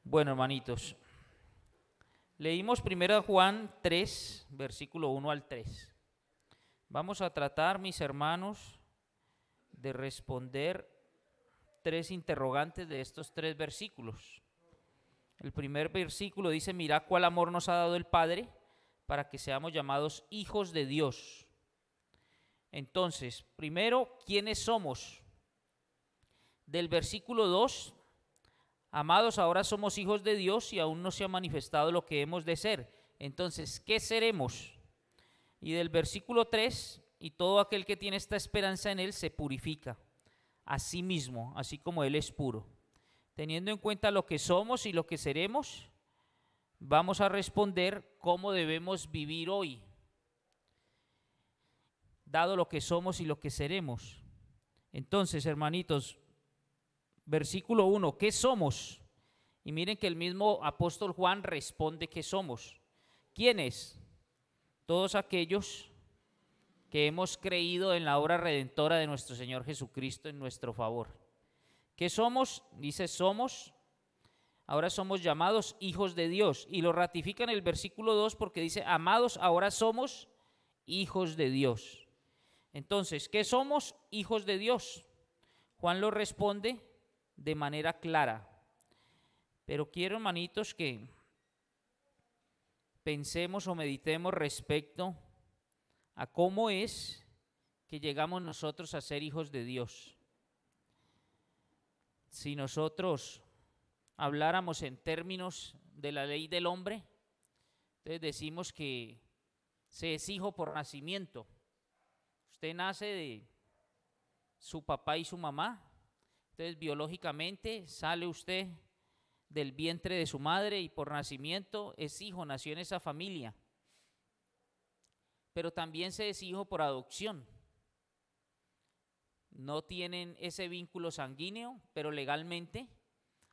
Bueno, hermanitos, leímos primero Juan 3, versículo 1 al 3. Vamos a tratar, mis hermanos, de responder tres interrogantes de estos tres versículos. El primer versículo dice: mirad cuál amor nos ha dado el Padre para que seamos llamados hijos de Dios. Entonces, primero, ¿quiénes somos? Del versículo 2, amados, ahora somos hijos de Dios y aún no se ha manifestado lo que hemos de ser. Entonces, ¿qué seremos? Y del versículo 3, y todo aquel que tiene esta esperanza en Él se purifica a sí mismo, así como Él es puro. Teniendo en cuenta lo que somos y lo que seremos, vamos a responder cómo debemos vivir hoy, dado lo que somos y lo que seremos. Entonces, hermanitos, versículo 1, ¿qué somos? Y miren que el mismo apóstol Juan responde que somos. ¿Quiénes? Todos aquellos que hemos creído en la obra redentora de nuestro Señor Jesucristo en nuestro favor. ¿Qué somos? Dice somos, ahora somos llamados hijos de Dios. Y lo ratifica en el versículo 2 porque dice, amados, ahora somos hijos de Dios. Entonces, ¿qué somos? Hijos de Dios. Juan lo responde de manera clara. Pero quiero, hermanitos, que pensemos o meditemos respecto a cómo es que llegamos nosotros a ser hijos de Dios. Si nosotros habláramos en términos de la ley del hombre, entonces decimos que se es hijo por nacimiento. Usted nace de su papá y su mamá, entonces biológicamente sale usted del vientre de su madre y por nacimiento es hijo, nació en esa familia. Pero también se es hijo por adopción. No tienen ese vínculo sanguíneo, pero legalmente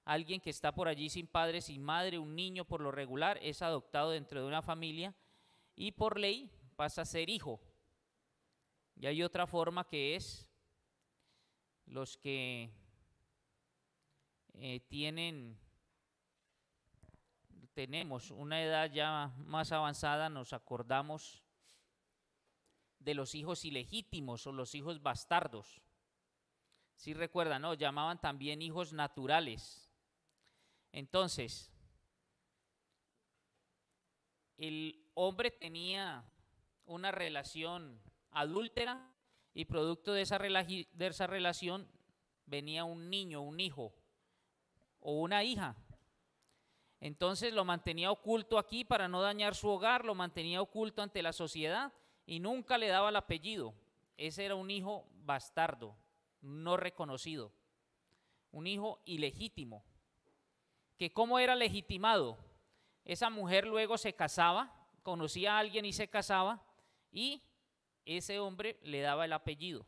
alguien que está por allí sin padre, sin madre, un niño por lo regular, es adoptado dentro de una familia y por ley pasa a ser hijo. Y hay otra forma que es los que tenemos una edad ya más avanzada, nos acordamos de los hijos ilegítimos o los hijos bastardos. Si recuerdan, ¿no? Llamaban también hijos naturales. Entonces, el hombre tenía una relación adúltera y producto de esa relación venía un niño, un hijo o una hija. Entonces lo mantenía oculto aquí para no dañar su hogar, lo mantenía oculto ante la sociedad y nunca le daba el apellido. Ese era un hijo bastardo, no reconocido, un hijo ilegítimo. ¿Que cómo era legitimado? Esa mujer luego se casaba, conocía a alguien y se casaba y ese hombre le daba el apellido.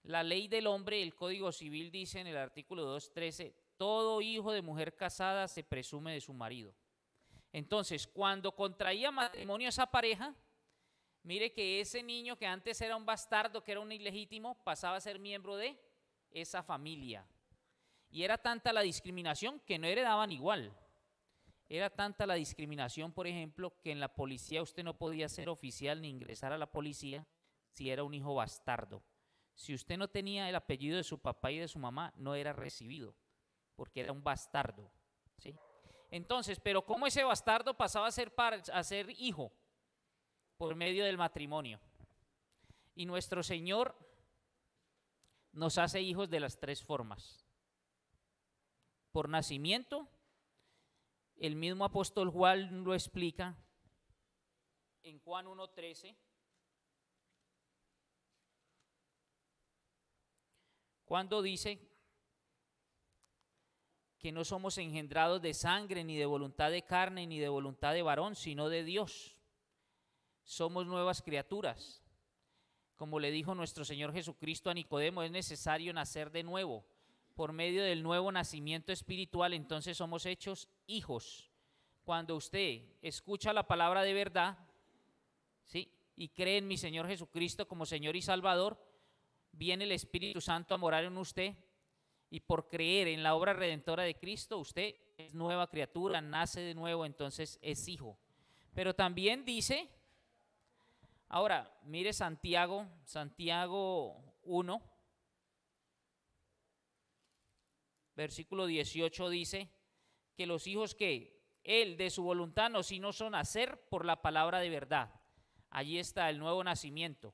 La ley del hombre, el Código Civil dice en el artículo 213, todo hijo de mujer casada se presume de su marido. Entonces, cuando contraía matrimonio esa pareja, mire que ese niño que antes era un bastardo, que era un ilegítimo, pasaba a ser miembro de esa familia. Y era tanta la discriminación que no heredaban igual. Era tanta la discriminación, por ejemplo, que en la policía usted no podía ser oficial ni ingresar a la policía si era un hijo bastardo. Si usted no tenía el apellido de su papá y de su mamá, no era recibido, porque era un bastardo, ¿sí? Entonces, pero ¿cómo ese bastardo pasaba a ser hijo? Por medio del matrimonio. Y nuestro Señor nos hace hijos de las tres formas. Por nacimiento, el mismo apóstol Juan lo explica en Juan 1:13, cuando dice que no somos engendrados de sangre, ni de voluntad de carne, ni de voluntad de varón, sino de Dios. Somos nuevas criaturas. Como le dijo nuestro Señor Jesucristo a Nicodemo, es necesario nacer de nuevo. Por medio del nuevo nacimiento espiritual, entonces somos hechos hijos. Cuando usted escucha la palabra de verdad, ¿sí?, y cree en mi Señor Jesucristo como Señor y Salvador, viene el Espíritu Santo a morar en usted Y por creer en la obra redentora de Cristo, usted es nueva criatura, nace de nuevo, entonces es hijo. Pero también dice, ahora mire Santiago 1, versículo 18 dice que los hijos que él de su voluntad nos hizo nacer por la palabra de verdad. Allí está el nuevo nacimiento,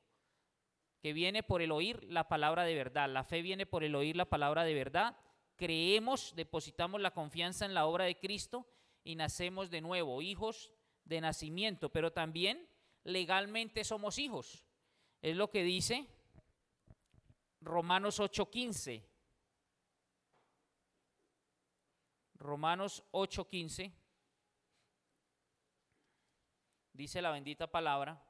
que viene por el oír la palabra de verdad. La fe viene por el oír la palabra de verdad. Creemos, depositamos la confianza en la obra de Cristo y nacemos de nuevo, hijos de nacimiento, pero también legalmente somos hijos. Es lo que dice Romanos 8:15. Romanos 8:15. Dice la bendita palabra: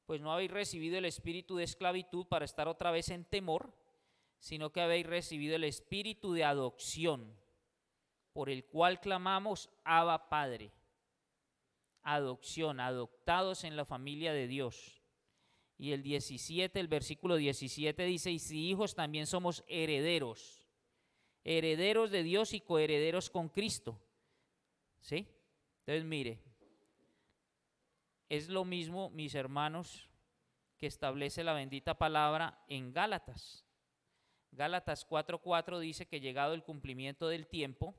pues no habéis recibido el espíritu de esclavitud para estar otra vez en temor, sino que habéis recibido el espíritu de adopción, por el cual clamamos, Abba, Padre. Adopción, adoptados en la familia de Dios. Y el versículo 17 dice, y si hijos también somos herederos, herederos de Dios y coherederos con Cristo. ¿Sí? Entonces mire, es lo mismo, mis hermanos, que establece la bendita palabra en Gálatas. Gálatas 4:4 dice que llegado el cumplimiento del tiempo,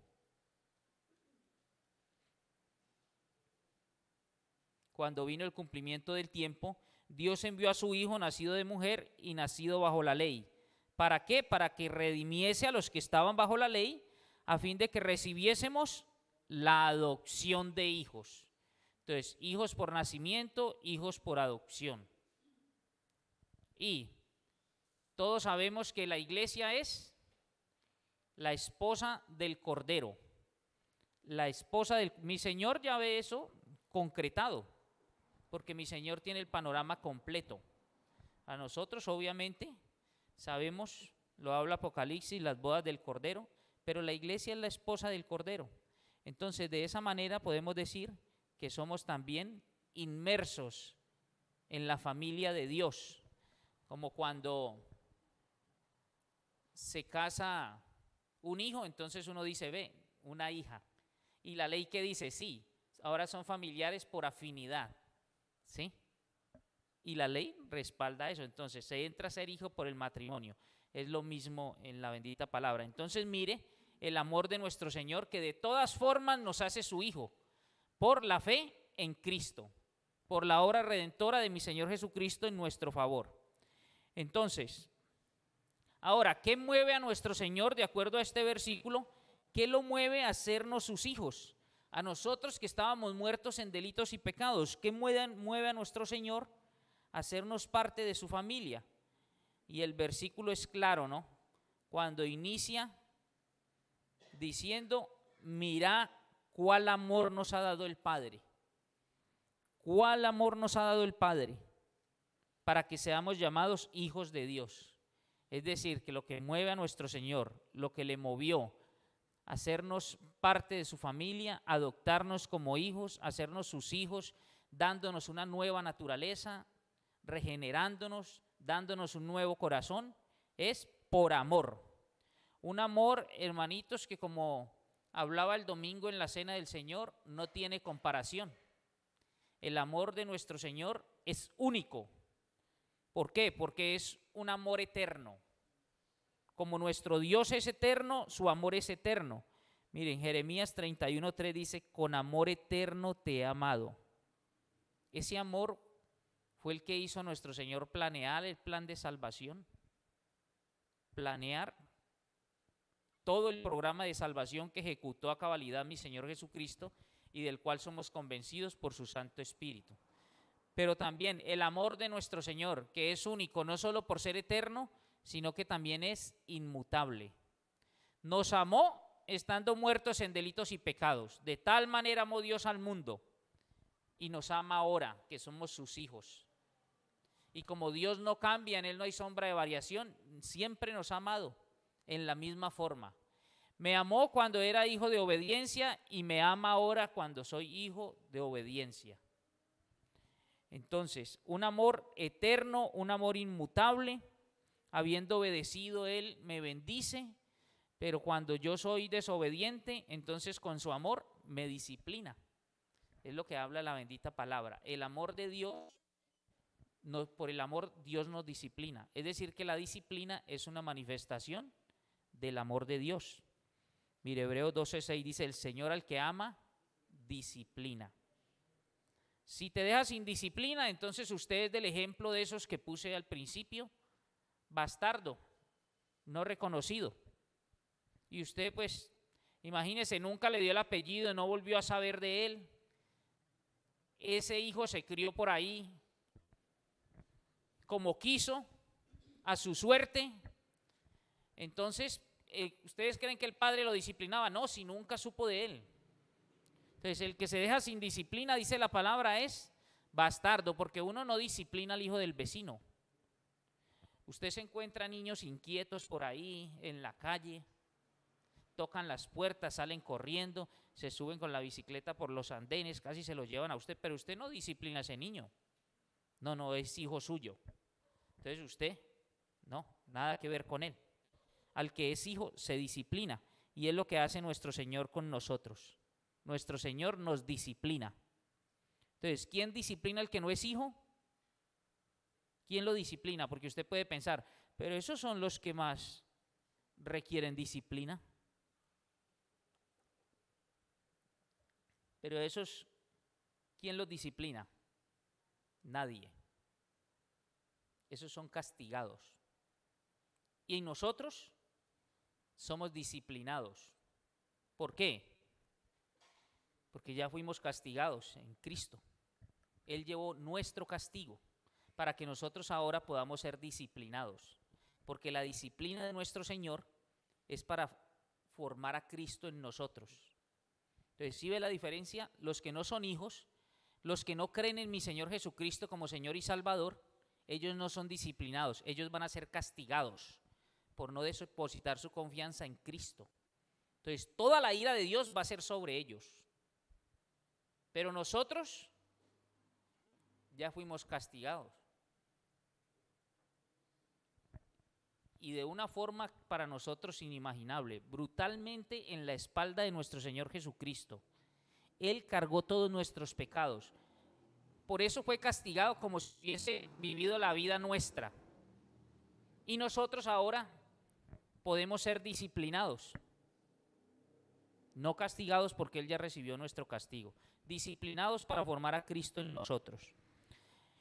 cuando vino el cumplimiento del tiempo, Dios envió a su Hijo nacido de mujer y nacido bajo la ley. ¿Para qué? Para que redimiese a los que estaban bajo la ley, a fin de que recibiésemos la adopción de hijos. Entonces, hijos por nacimiento, hijos por adopción. Y todos sabemos que la iglesia es la esposa del Cordero. La esposa del... Mi Señor ya ve eso concretado, porque mi Señor tiene el panorama completo. A nosotros, obviamente, sabemos, lo habla Apocalipsis, las bodas del Cordero, pero la iglesia es la esposa del Cordero. Entonces, de esa manera podemos decir que somos también inmersos en la familia de Dios, como cuando se casa un hijo, entonces uno dice, ve, una hija, y la ley que dice, sí, ahora son familiares por afinidad, ¿sí? Y la ley respalda eso, entonces se entra a ser hijo por el matrimonio, es lo mismo en la bendita palabra. Entonces mire el amor de nuestro Señor, que de todas formas nos hace su hijo, por la fe en Cristo, por la obra redentora de mi Señor Jesucristo en nuestro favor. Entonces, ahora, ¿qué mueve a nuestro Señor de acuerdo a este versículo? ¿Qué lo mueve a hacernos sus hijos? A nosotros que estábamos muertos en delitos y pecados, ¿qué mueve a nuestro Señor a hacernos parte de su familia? Y el versículo es claro, ¿no? Cuando inicia diciendo, mira cuál amor nos ha dado el Padre. ¿Cuál amor nos ha dado el Padre? Para que seamos llamados hijos de Dios. Es decir, que lo que mueve a nuestro Señor, lo que le movió, hacernos parte de su familia, adoptarnos como hijos, hacernos sus hijos, dándonos una nueva naturaleza, regenerándonos, dándonos un nuevo corazón, es por amor. Un amor, hermanitos, que como hablaba el domingo en la cena del Señor, no tiene comparación. El amor de nuestro Señor es único. ¿Por qué? Porque es un amor eterno. Como nuestro Dios es eterno, su amor es eterno. Miren, Jeremías 31:3 dice, con amor eterno te he amado. Ese amor fue el que hizo nuestro Señor planear el plan de salvación. Planear todo el programa de salvación que ejecutó a cabalidad mi Señor Jesucristo y del cual somos convencidos por su Santo Espíritu. Pero también el amor de nuestro Señor, que es único, no solo por ser eterno, sino que también es inmutable. Nos amó estando muertos en delitos y pecados. De tal manera amó Dios al mundo y nos ama ahora, que somos sus hijos. Y como Dios no cambia, en Él no hay sombra de variación, siempre nos ha amado en la misma forma. Me amó cuando era hijo de obediencia y me ama ahora cuando soy hijo de obediencia. Entonces, un amor eterno, un amor inmutable. habiendo obedecido, Él me bendice, pero cuando yo soy desobediente, entonces con su amor me disciplina. Es lo que habla la bendita palabra. El amor de Dios, por el amor Dios nos disciplina. Es decir, que la disciplina es una manifestación del amor de Dios. Mire, Hebreos 12:6 dice, el Señor al que ama, disciplina. Si te dejas sin disciplina, entonces usted es del ejemplo de esos que puse al principio, bastardo, no reconocido. Y usted pues, imagínese, nunca le dio el apellido, no volvió a saber de él. Ese hijo se crió por ahí como quiso, a su suerte. Entonces, ¿ustedes creen que el padre lo disciplinaba? No, si nunca supo de él. Entonces, el que se deja sin disciplina, dice la palabra, es bastardo, porque uno no disciplina al hijo del vecino. Usted se encuentra niños inquietos por ahí en la calle, tocan las puertas, salen corriendo, se suben con la bicicleta por los andenes, casi se lo llevan a usted, pero usted no disciplina a ese niño. No, no, es hijo suyo. Entonces usted, no, nada que ver con él. Al que es hijo se disciplina, y es lo que hace nuestro Señor con nosotros. Nuestro Señor nos disciplina. Entonces, ¿quién disciplina al que no es hijo? ¿Quién lo disciplina? Porque usted puede pensar, pero esos son los que más requieren disciplina. Pero esos, ¿quién los disciplina? Nadie. Esos son castigados. Y nosotros somos disciplinados. ¿Por qué? Porque ya fuimos castigados en Cristo. Él llevó nuestro castigo para que nosotros ahora podamos ser disciplinados. Porque la disciplina de nuestro Señor es para formar a Cristo en nosotros. Entonces, ¿sí ve la diferencia? Los que no son hijos, los que no creen en mi Señor Jesucristo como Señor y Salvador, ellos no son disciplinados, ellos van a ser castigados por no depositar su confianza en Cristo. Entonces, toda la ira de Dios va a ser sobre ellos. Pero nosotros ya fuimos castigados. Y de una forma para nosotros inimaginable, brutalmente en la espalda de nuestro Señor Jesucristo. Él cargó todos nuestros pecados. Por eso fue castigado como si hubiese vivido la vida nuestra. Y nosotros ahora podemos ser disciplinados. No castigados porque Él ya recibió nuestro castigo. Disciplinados para formar a Cristo en nosotros.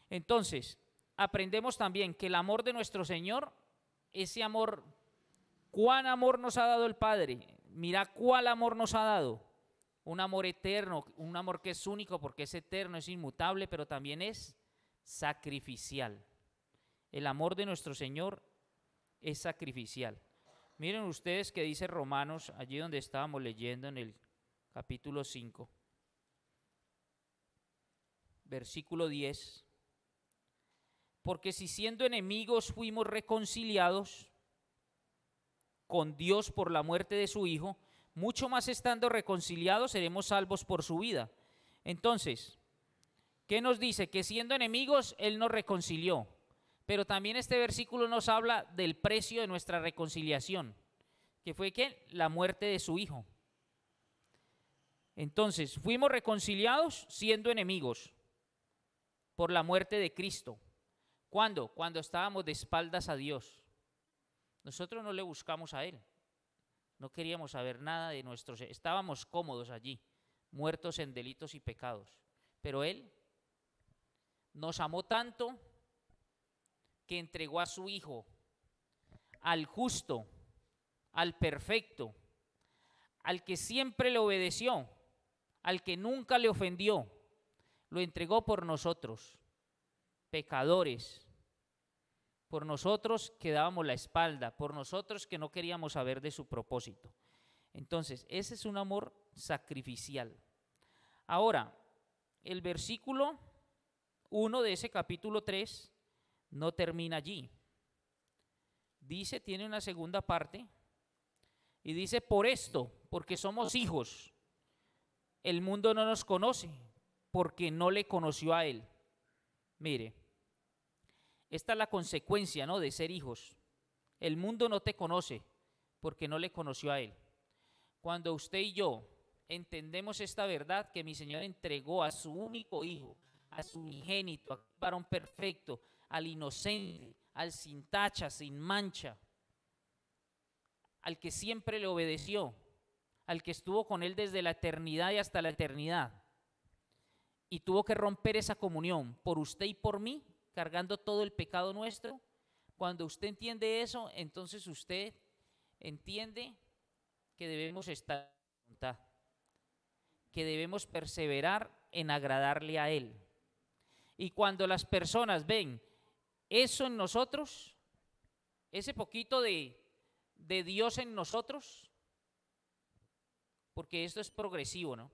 Entonces, aprendemos también que el amor de nuestro Señor, ese amor, ¿cuán amor nos ha dado el Padre? Mira cuál amor nos ha dado. Un amor eterno, un amor que es único porque es eterno, es inmutable, pero también es sacrificial. El amor de nuestro Señor es sacrificial. Miren ustedes que dice Romanos, allí donde estábamos leyendo en el capítulo 5, versículo 10. Porque si siendo enemigos fuimos reconciliados con Dios por la muerte de su Hijo, mucho más estando reconciliados seremos salvos por su vida. Entonces, ¿qué nos dice? Que siendo enemigos Él nos reconcilió. Pero también este versículo nos habla del precio de nuestra reconciliación, que fue ¿qué? La muerte de su Hijo. Entonces, fuimos reconciliados siendo enemigos por la muerte de Cristo. ¿Cuándo? Cuando estábamos de espaldas a Dios. Nosotros no le buscamos a Él. No queríamos saber nada de nuestros, estábamos cómodos allí, muertos en delitos y pecados. Pero Él nos amó tanto que entregó a su Hijo, al justo, al perfecto, al que siempre le obedeció, al que nunca le ofendió, lo entregó por nosotros, pecadores, por nosotros que dábamos la espalda, por nosotros que no queríamos saber de su propósito. Entonces, ese es un amor sacrificial. Ahora, el versículo 1 de ese capítulo 3 no termina allí. Dice, tiene una segunda parte, y dice, por esto, porque somos hijos, el mundo no nos conoce, porque no le conoció a Él. Mire, esta es la consecuencia, ¿no?, de ser hijos. El mundo no te conoce porque no le conoció a Él. Cuando usted y yo entendemos esta verdad, que mi Señor entregó a su único Hijo, a su unigénito, al varón perfecto, al inocente, al sin tacha, sin mancha, al que siempre le obedeció, al que estuvo con Él desde la eternidad y hasta la eternidad, y tuvo que romper esa comunión por usted y por mí, cargando todo el pecado nuestro. Cuando usted entiende eso, entonces usted entiende que debemos estar en su voluntad, que debemos perseverar en agradarle a Él. Y cuando las personas ven eso en nosotros, ese poquito de Dios en nosotros, porque esto es progresivo, ¿no?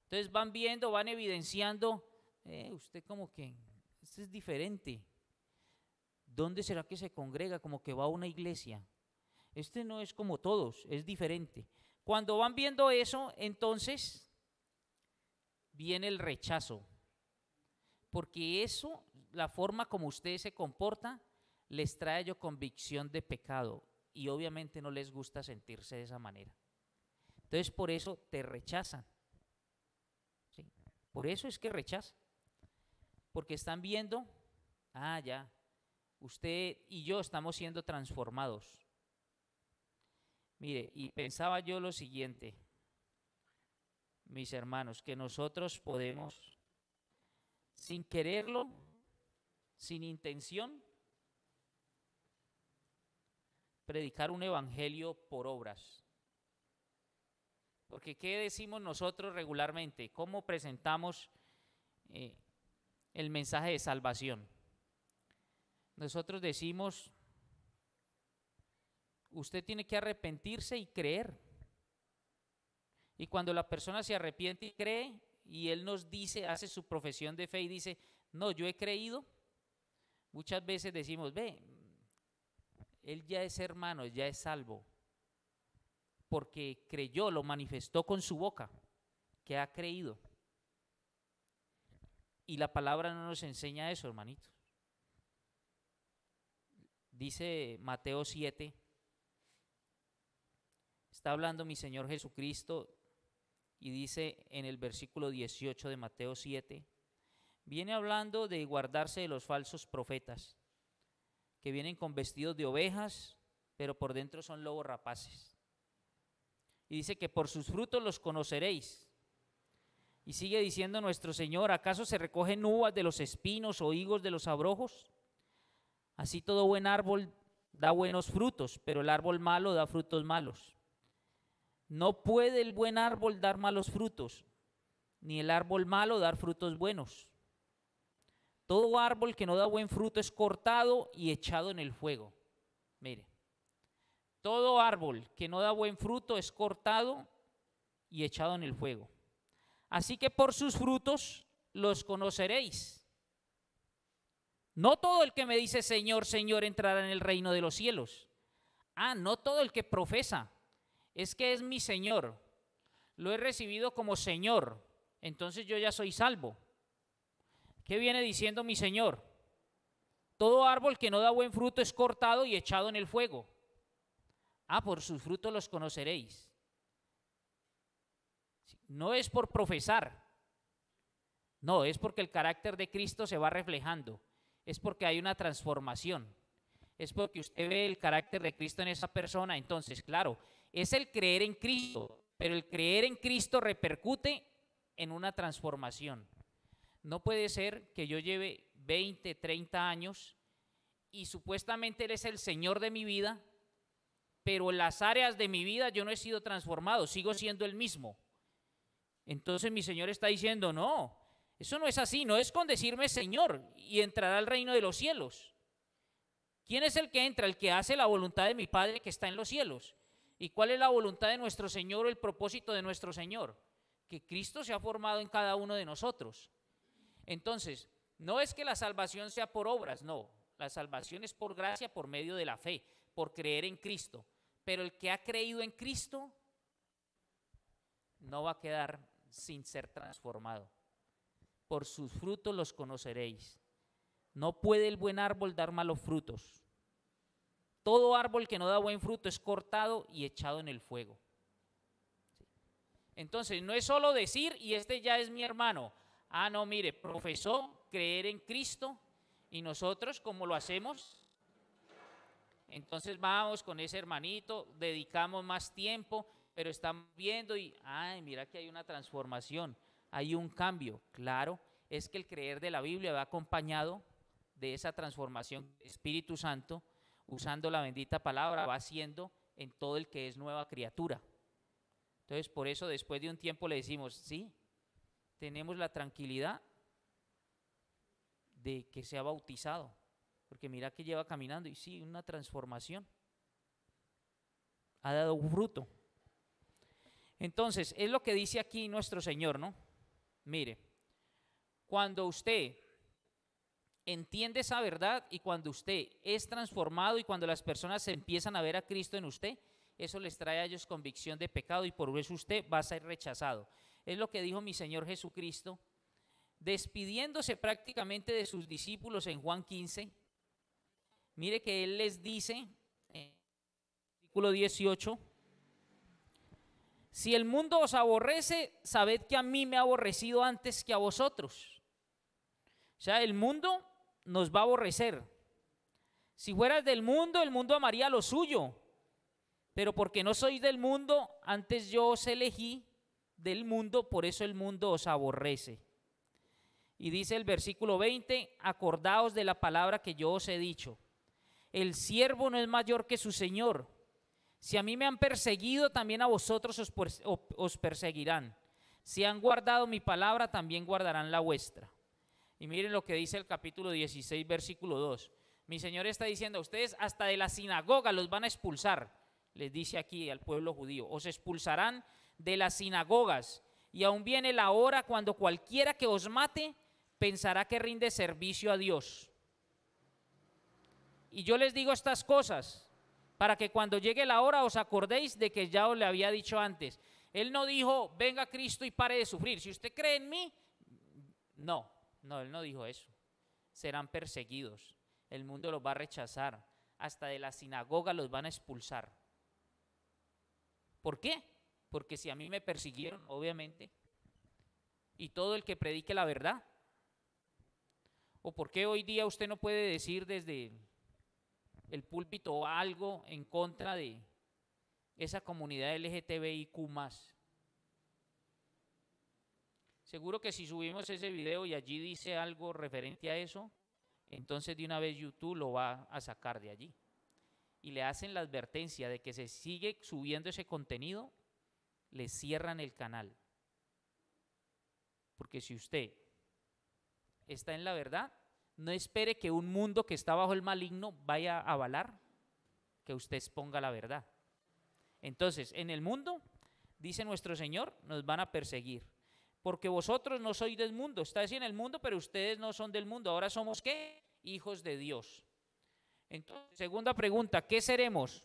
Entonces van viendo, van evidenciando, usted como que, esto es diferente. ¿Dónde será que se congrega? Como que va a una iglesia. Este no es como todos, es diferente. Cuando van viendo eso, entonces viene el rechazo. Porque eso, la forma como usted se comporta, les trae yo convicción de pecado. Y obviamente no les gusta sentirse de esa manera. Entonces por eso te rechazan. ¿Sí? Por eso es que rechazan. Porque están viendo, ya, usted y yo estamos siendo transformados. Mire, y pensaba yo lo siguiente, mis hermanos, que nosotros podemos, sin quererlo, sin intención, predicar un evangelio por obras. Porque ¿qué decimos nosotros regularmente? ¿Cómo presentamos el mensaje de salvación? Nosotros decimos, usted tiene que arrepentirse y creer. Y cuando la persona se arrepiente y cree, y él nos dice, hace su profesión de fe y dice, no, yo he creído, muchas veces decimos, ve, él ya es hermano, ya es salvo, porque creyó, lo manifestó con su boca, que ha creído. Y la palabra no nos enseña eso, hermanitos. Dice Mateo 7, está hablando mi Señor Jesucristo y dice en el versículo 18 de Mateo 7, viene hablando de guardarse de los falsos profetas, que vienen con vestidos de ovejas, pero por dentro son lobos rapaces. Y dice que por sus frutos los conoceréis. Y sigue diciendo nuestro Señor, ¿acaso se recogen uvas de los espinos o higos de los abrojos? Así todo buen árbol da buenos frutos, pero el árbol malo da frutos malos. No puede el buen árbol dar malos frutos, ni el árbol malo dar frutos buenos. Todo árbol que no da buen fruto es cortado y echado en el fuego. Mire, todo árbol que no da buen fruto es cortado y echado en el fuego. Así que por sus frutos los conoceréis. No todo el que me dice Señor, Señor entrará en el reino de los cielos. No todo el que profesa. Es que es mi Señor. Lo he recibido como Señor. Entonces yo ya soy salvo. ¿Qué viene diciendo mi Señor? Todo árbol que no da buen fruto es cortado y echado en el fuego. Por sus frutos los conoceréis. No es por profesar. No, es porque el carácter de Cristo se va reflejando. Es porque hay una transformación. Es porque usted ve el carácter de Cristo en esa persona. Entonces, claro, es el creer en Cristo, pero el creer en Cristo repercute en una transformación. No puede ser que yo lleve 20, 30 años y supuestamente Él es el Señor de mi vida, pero en las áreas de mi vida yo no he sido transformado, sigo siendo el mismo. Entonces mi Señor está diciendo, no, eso no es así, no es con decirme Señor y entrará al reino de los cielos. ¿Quién es el que entra? El que hace la voluntad de mi Padre que está en los cielos. ¿Y cuál es la voluntad de nuestro Señor o el propósito de nuestro Señor? Que Cristo se ha formado en cada uno de nosotros. Entonces, no es que la salvación sea por obras, no. La salvación es por gracia, por medio de la fe, por creer en Cristo. Pero el que ha creído en Cristo no va a quedar sin ser transformado. Por sus frutos los conoceréis. No puede el buen árbol dar malos frutos. todo árbol que no da buen fruto es cortado y echado en el fuego. Entonces, no es solo decir, y este ya es mi hermano. Ah, no, mire, profesó creer en Cristo y nosotros, ¿cómo lo hacemos? Entonces vamos con ese hermanito, dedicamos más tiempo, pero estamos viendo y, ay, mira que hay una transformación, hay un cambio. Claro, es que el creer de la Biblia va acompañado de esa transformación. El Espíritu Santo, usando la bendita palabra, va haciendo en todo el que es nueva criatura. Entonces, por eso después de un tiempo le decimos, sí, tenemos la tranquilidad de que sea bautizado, porque mira que lleva caminando y sí, una transformación. Ha dado un fruto. Entonces, es lo que dice aquí nuestro Señor, ¿no? Mire, cuando usted entiende esa verdad y cuando usted es transformado y cuando las personas se empiezan a ver a Cristo en usted, eso les trae a ellos convicción de pecado y por eso usted va a ser rechazado. Es lo que dijo mi Señor Jesucristo, despidiéndose prácticamente de sus discípulos en Juan 15. Mire que Él les dice, en el versículo 18, si el mundo os aborrece, sabed que a mí me ha aborrecido antes que a vosotros. O sea, el mundo nos va a aborrecer. Si fueras del mundo, el mundo amaría lo suyo. Pero porque no sois del mundo, antes yo os elegí del mundo, por eso el mundo os aborrece. Y dice el versículo 20, acordaos de la palabra que yo os he dicho. El siervo no es mayor que su señor. Si a mí me han perseguido, también a vosotros os perseguirán. Si han guardado mi palabra, también guardarán la vuestra. Y miren lo que dice el capítulo 16, versículo 2. Mi Señor está diciendo a ustedes, hasta de la sinagoga los van a expulsar. Les dice aquí al pueblo judío, os expulsarán de las sinagogas, y aún viene la hora cuando cualquiera que os mate pensará que rinde servicio a Dios. Y yo les digo estas cosas para que cuando llegue la hora os acordéis de que ya os le había dicho antes. Él no dijo, venga Cristo y pare de sufrir. Si usted cree en mí, no, Él no dijo eso. Serán perseguidos, el mundo los va a rechazar, hasta de la sinagoga los van a expulsar. ¿Por qué? Porque si a mí me persiguieron, obviamente, y todo el que predique la verdad. ¿O por qué hoy día usted no puede decir desde el púlpito algo en contra de esa comunidad LGTBIQ+? Seguro que si subimos ese video y allí dice algo referente a eso, entonces de una vez YouTube lo va a sacar de allí. Y le hacen la advertencia de que se sigue subiendo ese contenido, le cierran el canal. Porque si usted está en la verdad, no espere que un mundo que está bajo el maligno vaya a avalar que usted exponga la verdad. Entonces, en el mundo, dice nuestro Señor, nos van a perseguir. Porque vosotros no sois del mundo, estáis en el mundo, pero ustedes no son del mundo. Ahora somos, ¿qué? Hijos de Dios. Entonces, segunda pregunta, ¿qué seremos?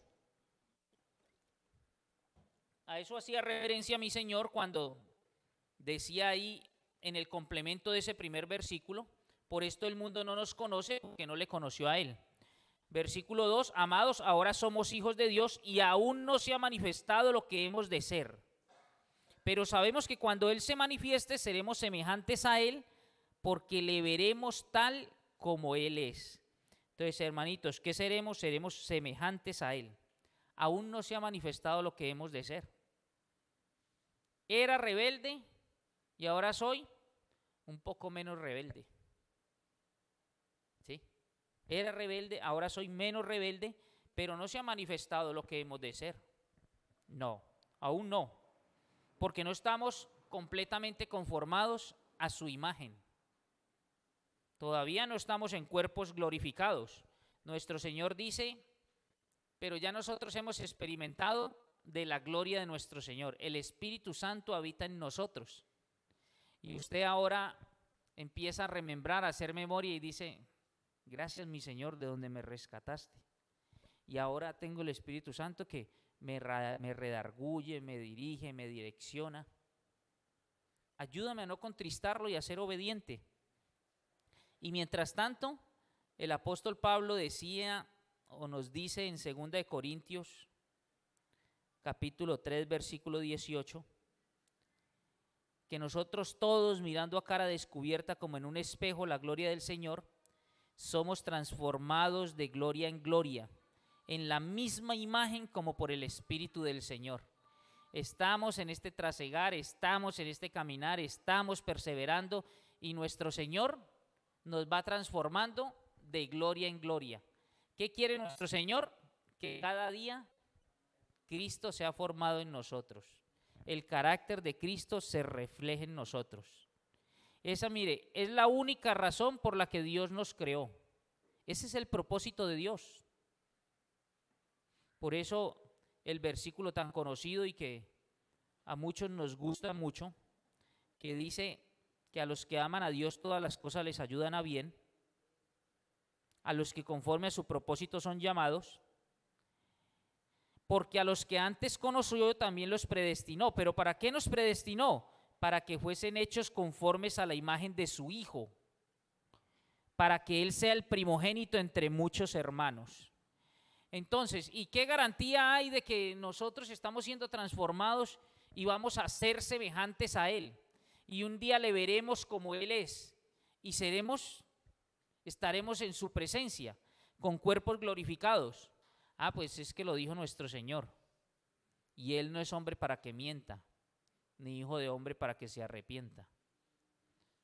A eso hacía referencia mi Señor cuando decía ahí en el complemento de ese primer versículo, por esto el mundo no nos conoce porque no le conoció a Él. Versículo 2, amados, ahora somos hijos de Dios y aún no se ha manifestado lo que hemos de ser. Pero sabemos que cuando Él se manifieste seremos semejantes a Él porque le veremos tal como Él es. Entonces, hermanitos, ¿qué seremos? Seremos semejantes a Él. Aún no se ha manifestado lo que hemos de ser. Era rebelde y ahora soy un poco menos rebelde. ¿Sí? Era rebelde, ahora soy menos rebelde, pero no se ha manifestado lo que hemos de ser. No, aún no. Porque no estamos completamente conformados a su imagen. Todavía no estamos en cuerpos glorificados. Nuestro Señor dice, pero ya nosotros hemos experimentado de la gloria de nuestro Señor. El Espíritu Santo habita en nosotros. Y usted ahora empieza a remembrar, a hacer memoria y dice, gracias mi Señor de donde me rescataste. Y ahora tengo el Espíritu Santo que me redarguye, me dirige, me direcciona. Ayúdame a no contristarlo y a ser obediente. Y mientras tanto, el apóstol Pablo decía o nos dice en 2 de Corintios, capítulo 3, versículo 18, que nosotros todos, mirando a cara descubierta como en un espejo la gloria del Señor, somos transformados de gloria en gloria, en la misma imagen como por el Espíritu del Señor. Estamos en este trasegar, estamos en este caminar, estamos perseverando y nuestro Señor nos va transformando de gloria en gloria. ¿Qué quiere nuestro Señor? Que cada día Cristo sea formado en nosotros. El carácter de Cristo se refleje en nosotros. Esa, mire, es la única razón por la que Dios nos creó. Ese es el propósito de Dios. Por eso el versículo tan conocido y que a muchos nos gusta mucho, que dice que a los que aman a Dios todas las cosas les ayudan a bien, a los que conforme a su propósito son llamados, porque a los que antes conoció también los predestinó. ¿Pero para qué nos predestinó? Para que fuesen hechos conformes a la imagen de su Hijo, para que Él sea el primogénito entre muchos hermanos. Entonces, ¿y qué garantía hay de que nosotros estamos siendo transformados y vamos a ser semejantes a Él? Y un día le veremos como Él es y estaremos en su presencia con cuerpos glorificados. Ah, pues es que lo dijo nuestro Señor. Y Él no es hombre para que mienta, ni hijo de hombre para que se arrepienta.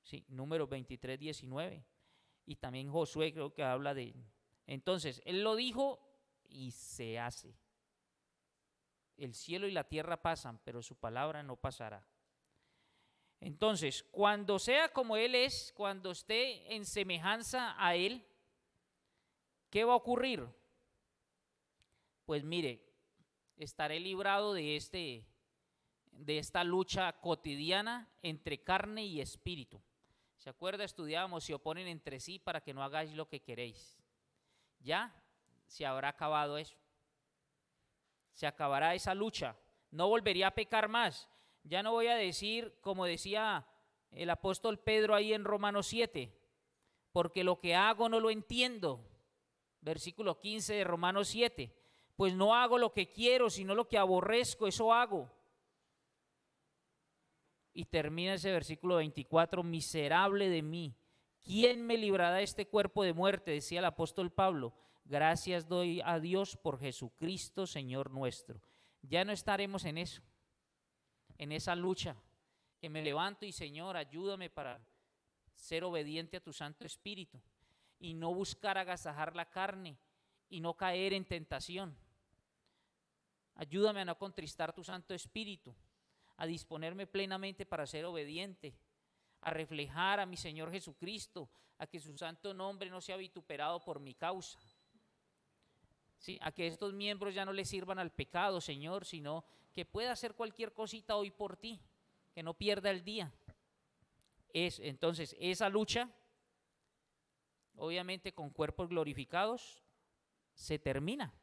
Sí, Números 23, 19. Y también Josué creo que habla de... Entonces, Él lo dijo y se hace. El cielo y la tierra pasan, pero su palabra no pasará. Entonces, cuando sea como Él es, cuando esté en semejanza a Él, ¿qué va a ocurrir? Pues mire, estaré librado de esta lucha cotidiana entre carne y espíritu. ¿Se acuerda? Estudiábamos, se oponen entre sí para que no hagáis lo que queréis. Ya se habrá acabado eso. Se acabará esa lucha. No volvería a pecar más. Ya no voy a decir, como decía el apóstol Pedro ahí en Romanos 7, porque lo que hago no lo entiendo. Versículo 15 de Romanos 7. Pues no hago lo que quiero, sino lo que aborrezco, eso hago. Y termina ese versículo 24, miserable de mí, ¿quién me librará de este cuerpo de muerte? Decía el apóstol Pablo. Gracias doy a Dios por Jesucristo, Señor nuestro. Ya no estaremos en eso, en esa lucha, que me levanto y Señor, ayúdame para ser obediente a tu Santo Espíritu y no buscar agasajar la carne y no caer en tentación. Ayúdame a no contristar tu Santo Espíritu, a disponerme plenamente para ser obediente, a reflejar a mi Señor Jesucristo, a que su santo nombre no sea vituperado por mi causa. Sí, a que estos miembros ya no le sirvan al pecado, Señor, sino que pueda hacer cualquier cosita hoy por ti, que no pierda el día. Entonces, esa lucha, obviamente con cuerpos glorificados, se termina.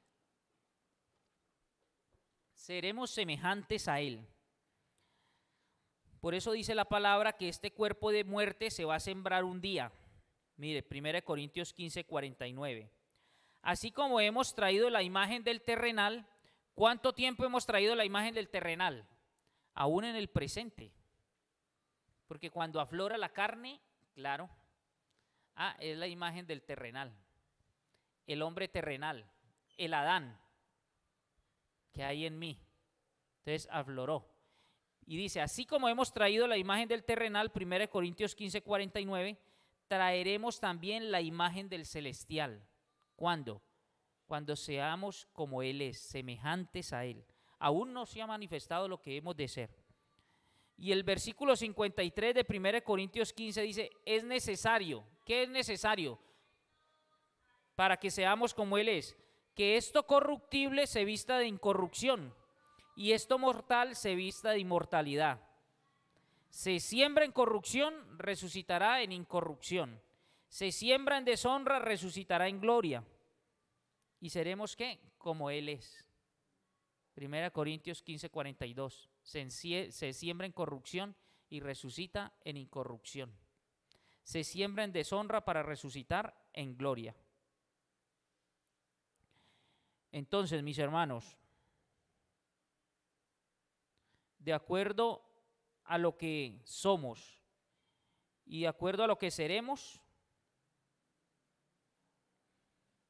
Seremos semejantes a Él. Por eso dice la palabra que este cuerpo de muerte se va a sembrar un día. Mire, 1 Corintios 15, 49. Así como hemos traído la imagen del terrenal, ¿cuánto tiempo hemos traído la imagen del terrenal? Aún en el presente. Porque cuando aflora la carne, claro, es la imagen del terrenal. El hombre terrenal, el Adán que hay en mí. Entonces afloró. Y dice, así como hemos traído la imagen del terrenal, 1 Corintios 15, 49, traeremos también la imagen del celestial. ¿Cuándo? Cuando seamos como Él es, semejantes a Él. Aún no se ha manifestado lo que hemos de ser. Y el versículo 53 de 1 Corintios 15 dice, es necesario. ¿Qué es necesario? Para que seamos como Él es. Que esto corruptible se vista de incorrupción y esto mortal se vista de inmortalidad. Se siembra en corrupción, resucitará en incorrupción. Se siembra en deshonra, resucitará en gloria. ¿Y seremos qué? Como Él es. 1 Corintios 15, 42. Se siembra en corrupción y resucita en incorrupción. Se siembra en deshonra para resucitar en gloria. Entonces, mis hermanos, de acuerdo a lo que somos y de acuerdo a lo que seremos,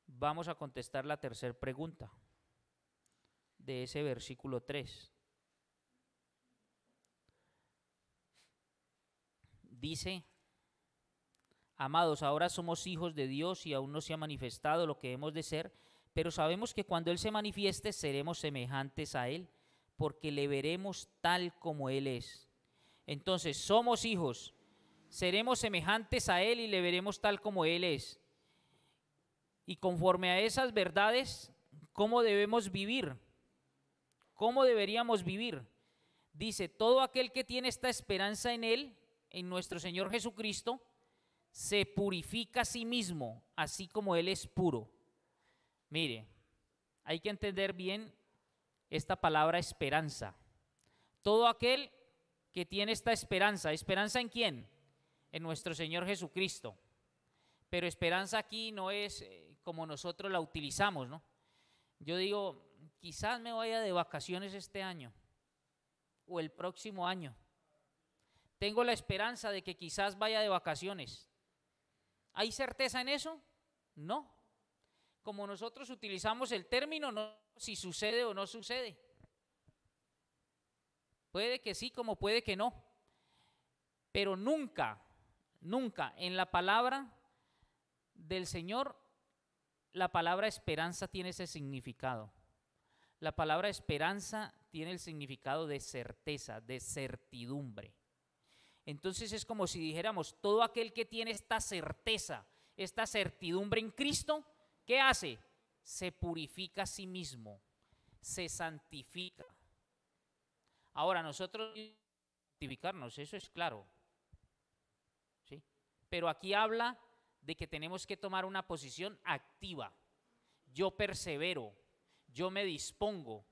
vamos a contestar la tercera pregunta de ese versículo 3. Dice: amados, ahora somos hijos de Dios y aún no se ha manifestado lo que hemos de ser, pero sabemos que cuando Él se manifieste seremos semejantes a Él, porque le veremos tal como Él es. Entonces, somos hijos, seremos semejantes a Él y le veremos tal como Él es. Y conforme a esas verdades, ¿cómo debemos vivir? ¿Cómo deberíamos vivir? Dice: todo aquel que tiene esta esperanza en Él, en nuestro Señor Jesucristo, se purifica a sí mismo, así como Él es puro. Mire, hay que entender bien esta palabra esperanza. Todo aquel que tiene esta esperanza, ¿esperanza en quién? En nuestro Señor Jesucristo. Pero esperanza aquí no es como nosotros la utilizamos, ¿no? Yo digo, quizás me vaya de vacaciones este año o el próximo año. Tengo la esperanza de que quizás vaya de vacaciones. ¿Hay certeza en eso? No. Como nosotros utilizamos el término, no si sucede o no sucede. Puede que sí, como puede que no. Pero nunca, nunca en la palabra del Señor, la palabra esperanza tiene ese significado. La palabra esperanza tiene el significado de certeza, de certidumbre. Entonces es como si dijéramos, todo aquel que tiene esta certeza, esta certidumbre en Cristo, ¿qué hace? Se purifica a sí mismo, se santifica. Ahora, nosotros santificarnos, eso es claro, ¿sí? Pero aquí habla de que tenemos que tomar una posición activa. Yo persevero, yo me dispongo,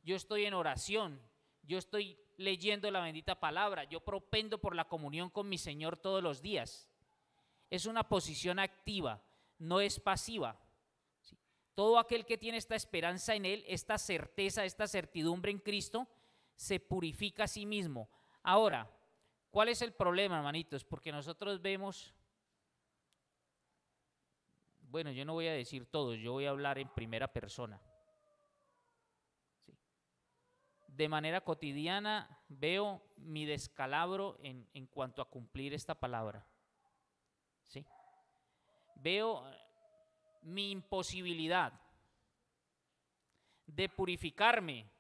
yo estoy en oración, yo estoy leyendo la bendita palabra, yo propendo por la comunión con mi Señor todos los días. Es una posición activa, no es pasiva. ¿Sí? Todo aquel que tiene esta esperanza en Él, esta certeza, esta certidumbre en Cristo, se purifica a sí mismo. Ahora, ¿cuál es el problema, hermanitos? Porque nosotros vemos, bueno, yo no voy a decir todo, yo voy a hablar en primera persona. ¿Sí? De manera cotidiana veo mi descalabro en cuanto a cumplir esta palabra. ¿Sí? Veo mi imposibilidad de purificarme.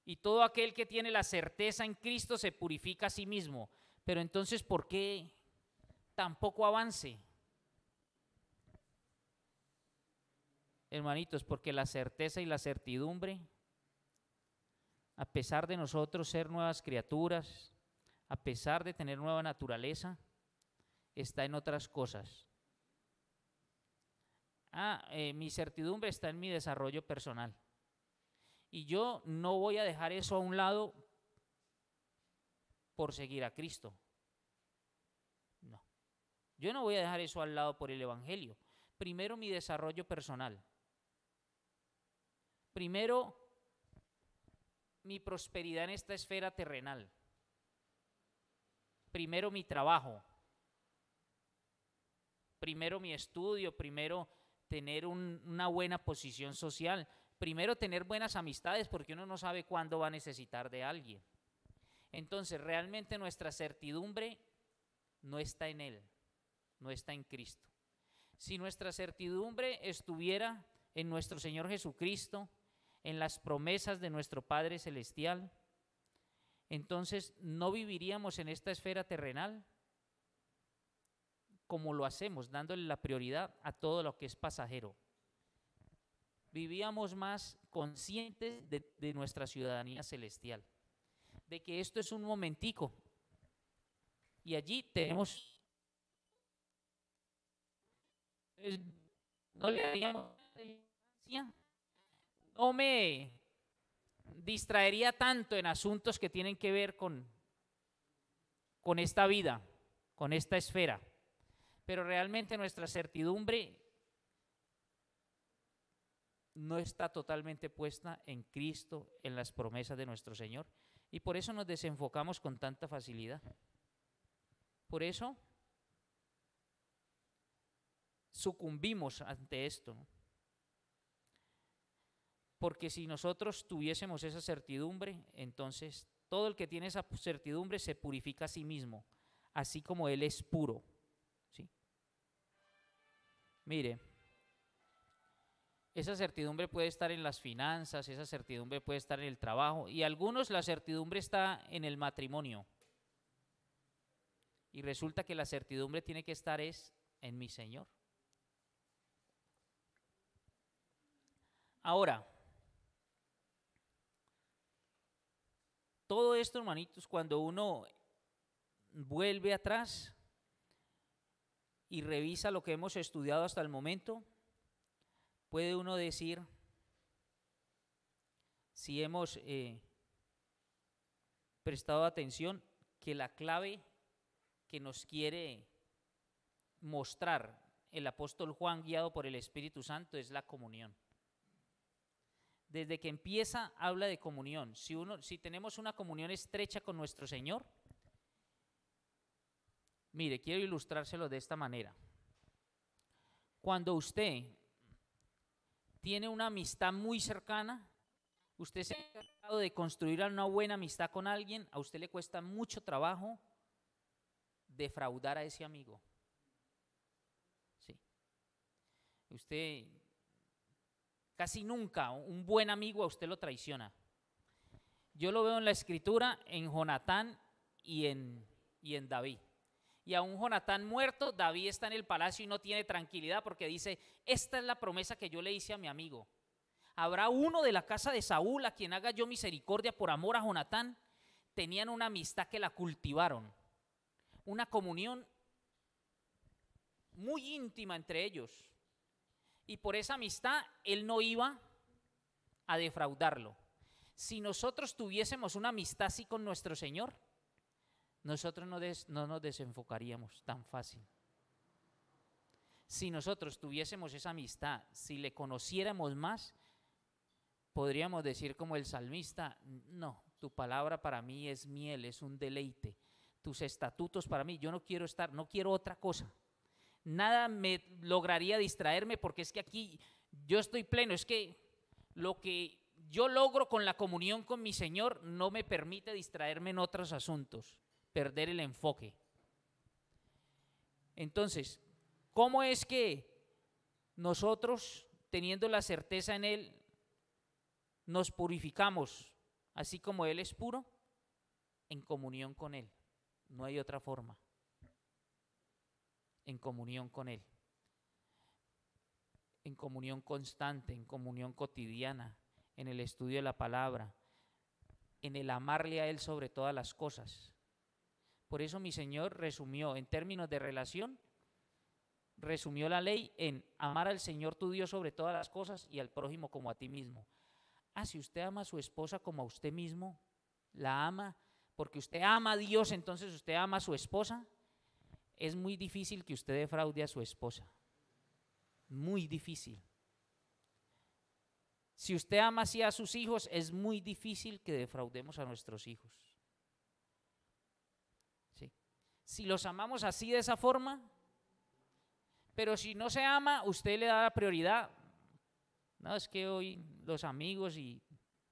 Y todo aquel que tiene la certeza en Cristo se purifica a sí mismo. Pero entonces, ¿por qué tampoco avance? Hermanitos, porque la certeza y la certidumbre, a pesar de nosotros ser nuevas criaturas, a pesar de tener nueva naturaleza, está en otras cosas. Mi certidumbre está en mi desarrollo personal. Y yo no voy a dejar eso a un lado por seguir a Cristo. No. Yo no voy a dejar eso al lado por el Evangelio. Primero mi desarrollo personal. Primero mi prosperidad en esta esfera terrenal. Primero mi trabajo. Primero mi estudio. Primero tener una buena posición social. Primero tener buenas amistades, porque uno no sabe cuándo va a necesitar de alguien. Entonces, realmente nuestra certidumbre no está en Él, no está en Cristo. Si nuestra certidumbre estuviera en nuestro Señor Jesucristo, en las promesas de nuestro Padre Celestial, entonces no viviríamos en esta esfera terrenal como lo hacemos, dándole la prioridad a todo lo que es pasajero. Vivíamos más conscientes de nuestra ciudadanía celestial, de que esto es un momentico y allí tenemos, no le daríamos importancia, no me distraería tanto en asuntos que tienen que ver con esta vida, con esta esfera, pero realmente nuestra certidumbre no está totalmente puesta en Cristo, en las promesas de nuestro Señor. Y por eso nos desenfocamos con tanta facilidad. Por eso sucumbimos ante esto, ¿no? Porque si nosotros tuviésemos esa certidumbre, entonces todo el que tiene esa certidumbre se purifica a sí mismo, así como Él es puro, ¿sí? Mire, esa certidumbre puede estar en las finanzas, esa certidumbre puede estar en el trabajo, y algunos la certidumbre está en el matrimonio. Y resulta que la certidumbre tiene que estar es en mi Señor. Ahora, todo esto, hermanitos, cuando uno vuelve atrás y revisa lo que hemos estudiado hasta el momento, puede uno decir si hemos prestado atención que la clave que nos quiere mostrar el apóstol Juan, guiado por el Espíritu Santo, es la comunión. Desde que empieza habla de comunión. Si tenemos una comunión estrecha con nuestro Señor, mire, quiero ilustrárselo de esta manera. Cuando usted tiene una amistad muy cercana, usted se ha encargado de construir una buena amistad con alguien, a usted le cuesta mucho trabajo defraudar a ese amigo. Sí. Usted casi nunca un buen amigo a usted lo traiciona. Yo lo veo en la Escritura, en Jonatán y en David. Y aún Jonatán muerto, David está en el palacio y no tiene tranquilidad porque dice, esta es la promesa que yo le hice a mi amigo. Habrá uno de la casa de Saúl a quien haga yo misericordia por amor a Jonatán. Tenían una amistad que la cultivaron, una comunión muy íntima entre ellos. Y por esa amistad él no iba a defraudarlo. Si nosotros tuviésemos una amistad así con nuestro Señor, nosotros no nos desenfocaríamos tan fácil. Si nosotros tuviésemos esa amistad, si le conociéramos más, podríamos decir como el salmista, no, tu palabra para mí es miel, es un deleite. Tus estatutos para mí, yo no quiero otra cosa. Nada me lograría distraerme porque es que aquí yo estoy pleno, es que lo que yo logro con la comunión con mi Señor no me permite distraerme en otros asuntos, perder el enfoque. Entonces, ¿cómo es que nosotros, teniendo la certeza en Él, nos purificamos así como Él es puro? En comunión con Él, no hay otra forma. En comunión con Él, en comunión constante, en comunión cotidiana, en el estudio de la palabra, en el amarle a Él sobre todas las cosas. Por eso mi Señor resumió en términos de relación, resumió la ley en amar al Señor tu Dios sobre todas las cosas y al prójimo como a ti mismo. Si usted ama a su esposa como a usted mismo, la ama porque usted ama a Dios, entonces usted ama a su esposa. Es muy difícil que usted defraude a su esposa. Muy difícil. Si usted ama así a sus hijos, es muy difícil que defraudemos a nuestros hijos. ¿Sí? Si los amamos así de esa forma, pero si no se ama, usted le da la prioridad. No, es que hoy los amigos y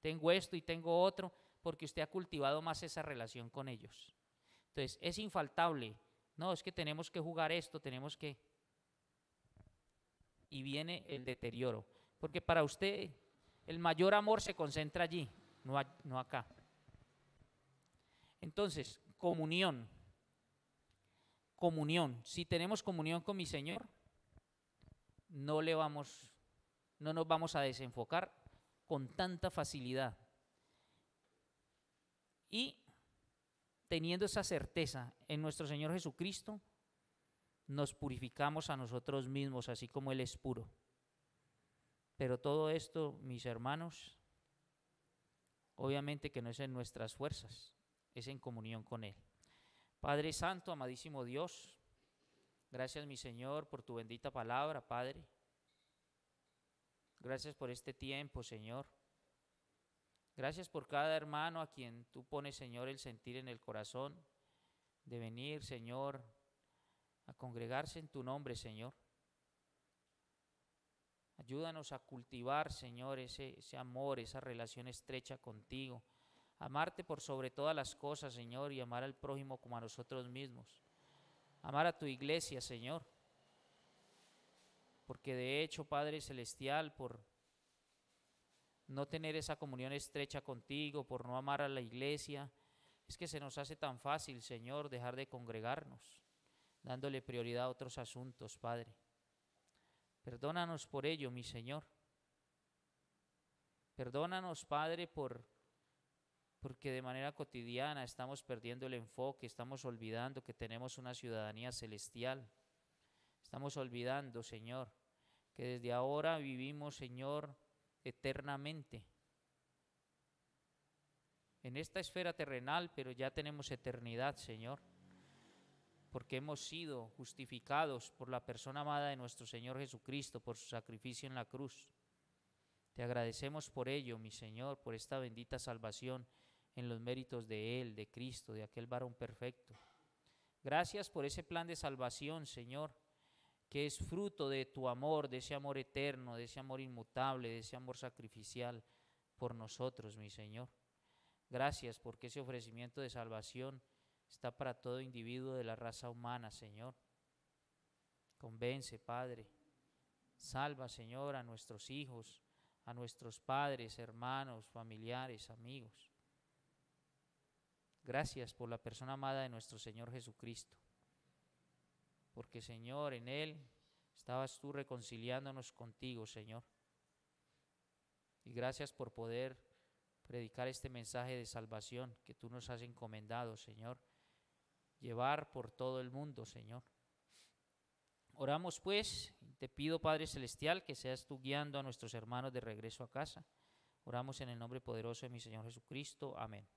tengo esto y tengo otro, porque usted ha cultivado más esa relación con ellos. Entonces, es infaltable. No, es que tenemos que jugar esto, tenemos que... Y viene el deterioro, porque para usted el mayor amor se concentra allí, no acá. Entonces, comunión. Si tenemos comunión con mi Señor, no nos vamos a desenfocar con tanta facilidad. Y teniendo esa certeza en nuestro Señor Jesucristo, nos purificamos a nosotros mismos, así como Él es puro. Pero todo esto, mis hermanos, obviamente que no es en nuestras fuerzas, es en comunión con Él. Padre Santo, amadísimo Dios, gracias, mi Señor, por tu bendita palabra, Padre. Gracias por este tiempo, Señor. Gracias por cada hermano a quien tú pones, Señor, el sentir en el corazón de venir, Señor, a congregarse en tu nombre, Señor. Ayúdanos a cultivar, Señor, ese amor, esa relación estrecha contigo. Amarte por sobre todas las cosas, Señor, y amar al prójimo como a nosotros mismos. Amar a tu iglesia, Señor. Porque de hecho, Padre Celestial, por no tener esa comunión estrecha contigo, por no amar a la iglesia, es que se nos hace tan fácil, Señor, dejar de congregarnos, dándole prioridad a otros asuntos, Padre. Perdónanos por ello, mi Señor. Perdónanos, Padre, porque de manera cotidiana estamos perdiendo el enfoque, estamos olvidando que tenemos una ciudadanía celestial. Estamos olvidando, Señor, que desde ahora vivimos, Señor, eternamente en esta esfera terrenal, pero ya tenemos eternidad, Señor, porque hemos sido justificados por la persona amada de nuestro Señor Jesucristo, por su sacrificio en la cruz. Te agradecemos por ello, mi Señor, por esta bendita salvación en los méritos de Él, de Cristo, de aquel varón perfecto. Gracias por ese plan de salvación, Señor, que es fruto de tu amor, de ese amor eterno, de ese amor inmutable, de ese amor sacrificial por nosotros, mi Señor. Gracias porque ese ofrecimiento de salvación está para todo individuo de la raza humana, Señor. Convence, Padre. Salva, Señor, a nuestros hijos, a nuestros padres, hermanos, familiares, amigos. Gracias por la persona amada de nuestro Señor Jesucristo. Porque, Señor, en Él estabas tú reconciliándonos contigo, Señor. Y gracias por poder predicar este mensaje de salvación que tú nos has encomendado, Señor. Llevar por todo el mundo, Señor. Oramos pues, te pido, Padre Celestial, que seas tú guiando a nuestros hermanos de regreso a casa. Oramos en el nombre poderoso de mi Señor Jesucristo. Amén.